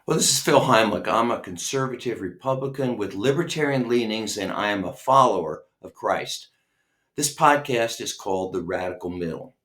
Well, this is Phil Heimlich. I'm a conservative Republican with libertarian leanings, and I am a follower of Christ. This podcast is called The Radical Middle.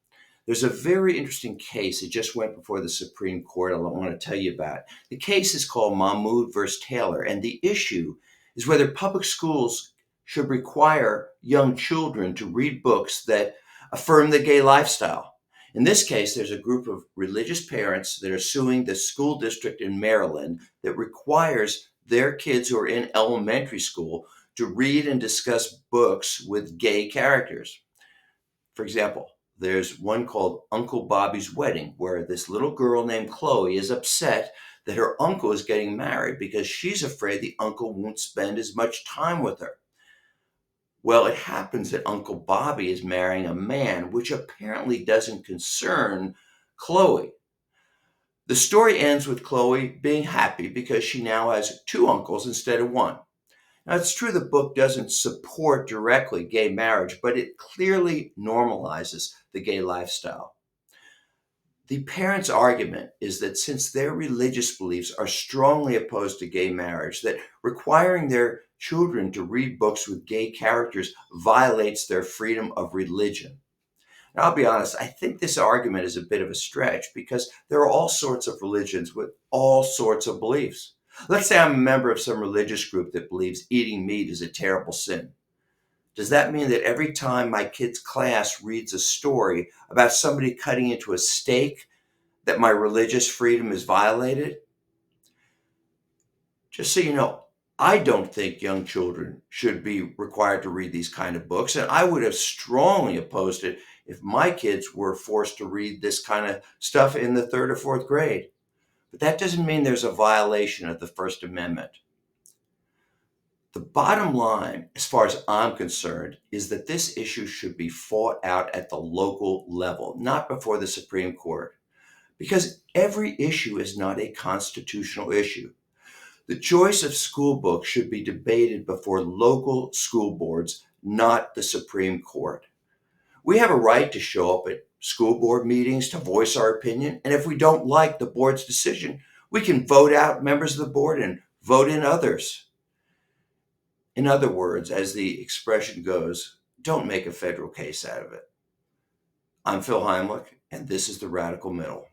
There's a very interesting case. It just went before the Supreme Court. I want to tell you about. The case is called Mahmoud versus Taylor, and the issue is whether public schools should require young children to read books that affirm the gay lifestyle. In this case, there's a group of religious parents that are suing the school district in Maryland that requires their kids who are in elementary school to read and discuss books with gay characters. For example, there's one called Uncle Bobby's Wedding, where this little girl named Chloe is upset that her uncle is getting married because she's afraid the uncle won't spend as much time with her. Well, it happens that Uncle Bobby is marrying a man, which apparently doesn't concern Chloe. The story ends with Chloe being happy because she now has two uncles instead of one. Now, it's true the book doesn't support directly gay marriage, but it clearly normalizes the gay lifestyle. The parents' argument is that since their religious beliefs are strongly opposed to gay marriage, that requiring their children to read books with gay characters violates their freedom of religion. Now, I'll be honest, I think this argument is a bit of a stretch because there are all sorts of religions with all sorts of beliefs. Let's say I'm a member of some religious group that believes eating meat is a terrible sin. Does that mean that every time my kid's class reads a story about somebody cutting into a steak, that my religious freedom is violated? Just so you know, I don't think young children should be required to read these kind of books, and I would have strongly opposed it if my kids were forced to read this kind of stuff in the third or fourth grade. But that doesn't mean there's a violation of the First Amendment. The bottom line, as far as I'm concerned, is that this issue should be fought out at the local level, not before the Supreme Court, because every issue is not a constitutional issue. The choice of school books should be debated before local school boards, not the Supreme Court. We have a right to show up at school board meetings to voice our opinion, and if we don't like the board's decision, we can vote out members of the board and vote in others. In other words, as the expression goes, don't make a federal case out of it. I'm Phil Heimlich, and this is The Radical Middle.